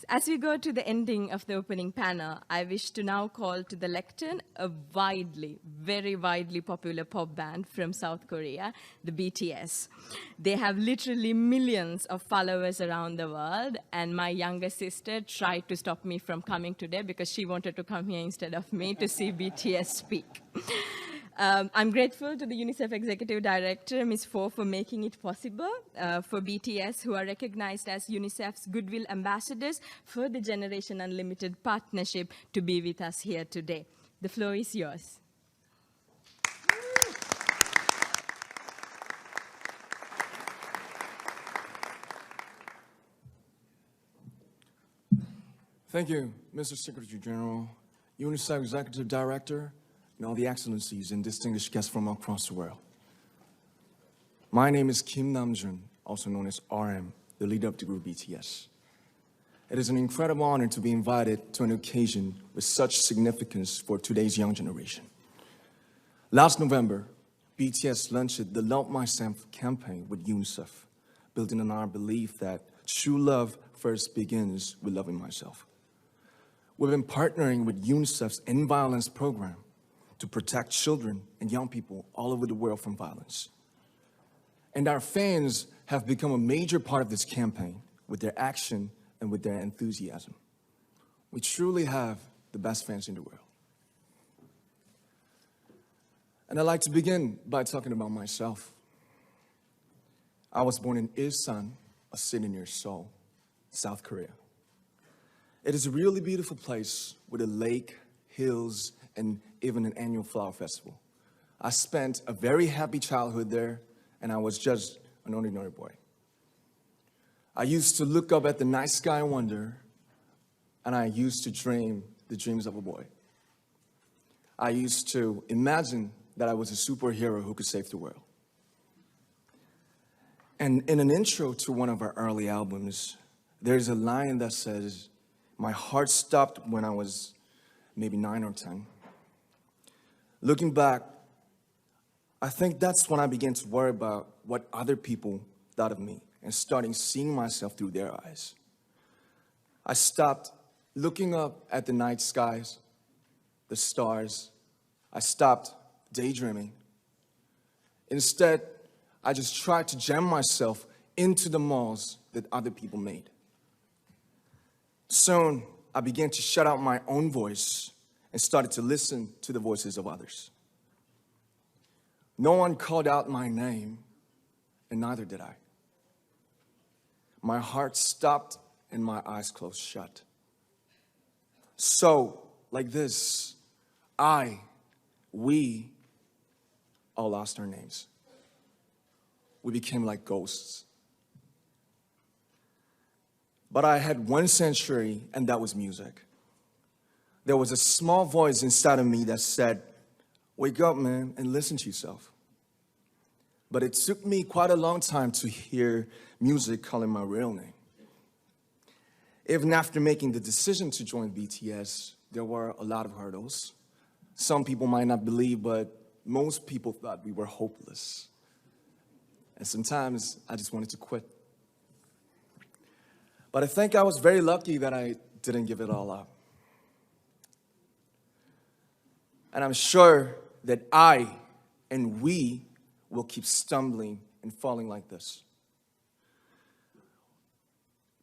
As we go to the ending of the opening panel, I wish to now call to the lectern a very widely popular pop band from South Korea, the BTS. They have literally millions of followers around the world, and my younger sister tried to stop me from coming today because she wanted to come here instead of me to see BTS speak. I'm grateful to the UNICEF Executive Director, Ms. Fo, for making it possible for BTS, who are recognized as UNICEF's Goodwill Ambassadors for the Generation Unlimited partnership, to be with us here today. The floor is yours. Thank you, Mr. Secretary General, UNICEF Executive Director, and all the excellencies and distinguished guests from across the world. My name is Kim Namjoon, also known as A.R.M.Y, the leader of the group BTS. It is an incredible honor to be invited to an occasion with such significance for today's young generation. Last November, BTS launched the Love Myself campaign with UNICEF, building on our belief that true love first begins with loving myself. We've been partnering with UNICEF's End Violence program to protect children and young people all over the world from violence. And our fans have become a major part of this campaign with their action and with their enthusiasm. We truly have the best fans in the world. And I'd like to begin by talking about myself. I was born in Ilsan, a city near Seoul, South Korea. It is a really beautiful place with a lake, hills, and even an annual flower festival. I spent a very happy childhood there, and I was just an ordinary boy. I used to look up at the night sky and wonder, and I used to dream the dreams of a boy. I used to imagine that I was a superhero who could save the world. And in an intro to one of our early albums, there's a line that says, "My heart stopped when I was maybe 9 or 10. Looking back, I think that's when I began to worry about what other people thought of me and starting seeing myself through their eyes. I stopped looking up at the night skies, the stars. I stopped daydreaming. Instead, I just tried to jam myself into the malls that other people made. Soon, I began to shut out my own voice and started to listen to the voices of others. No one called out my name, and neither did I. My heart stopped and my eyes closed shut. So, like this, we all lost our names. We became like ghosts. But I had one sanctuary, and that was music. There was a small voice inside of me that said, "Wake up, man, and listen to yourself." But it took me quite a long time to hear music calling my real name. Even after making the decision to join BTS, there were a lot of hurdles. Some people might not believe, but most people thought we were hopeless. And sometimes I just wanted to quit. But I think I was very lucky that I didn't give it all up. And I'm sure that I and we will keep stumbling and falling like this.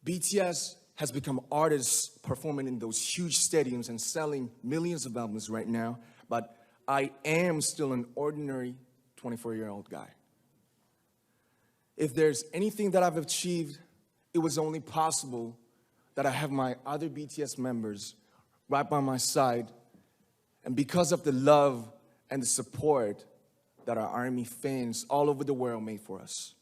BTS has become artists performing in those huge stadiums and selling millions of albums right now, but I am still an ordinary 24-year-old guy. If there's anything that I've achieved, it was only possible that I have my other BTS members right by my side, and because of the love and the support that our A.R.M.Y fans all over the world made for us.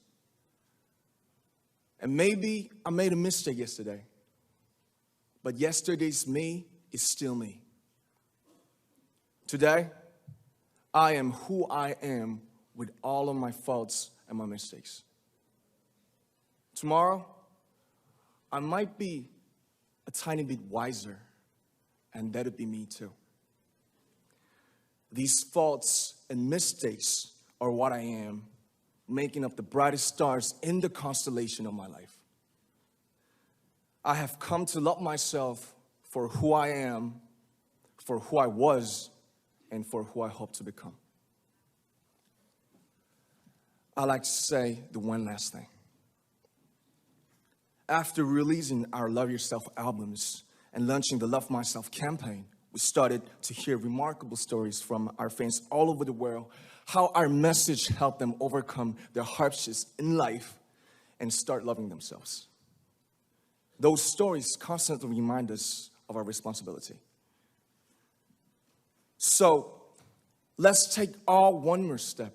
And maybe I made a mistake yesterday, but yesterday's me is still me. Today, I am who I am with all of my faults and my mistakes. Tomorrow, I might be a tiny bit wiser, and that'd be me too. These faults and mistakes are what I am, making up the brightest stars in the constellation of my life. I have come to love myself for who I am, for who I was, and for who I hope to become. I'd like to say the one last thing. After releasing our Love Yourself albums and launching the Love Myself campaign, we started to hear remarkable stories from our fans all over the world, how our message helped them overcome their hardships in life and start loving themselves. Those stories constantly remind us of our responsibility. So let's take all one more step.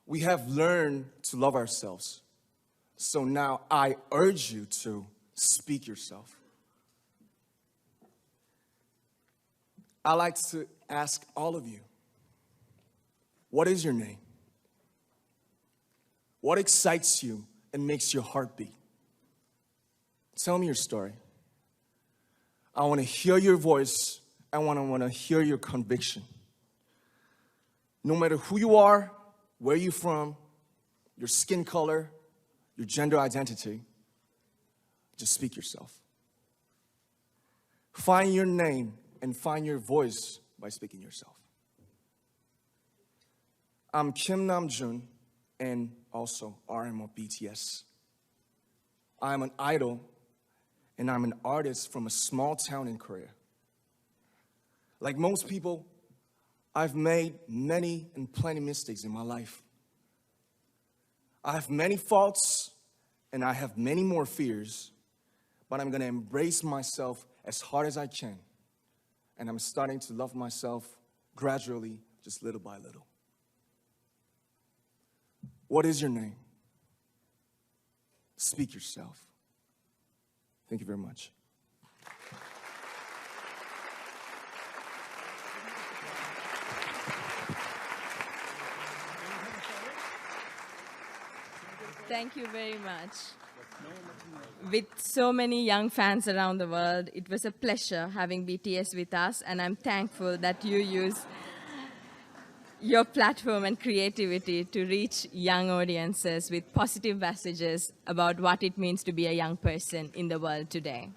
We have learned to love ourselves. So now I urge you to speak yourself. I'd like to ask all of you, what is your name? What excites you and makes your heart beat? Tell me your story. I want to hear your voice. I want to hear your conviction. No matter who you are, where you're from, your skin color, your gender identity, just speak yourself. Find your name and find your voice by speaking yourself. I'm Kim Namjoon and also A.R.M.Y of BTS. I'm an idol and I'm an artist from a small town in Korea. Like most people, I've made many and plenty mistakes in my life. I have many faults and I have many more fears, but I'm gonna embrace myself as hard as I can. And I'm starting to love myself gradually, just little by little. What is your name? Speak yourself. Thank you very much. Thank you very much. With so many young fans around the world, it was a pleasure having BTS with us, and I'm thankful that you use your platform and creativity to reach young audiences with positive messages about what it means to be a young person in the world today.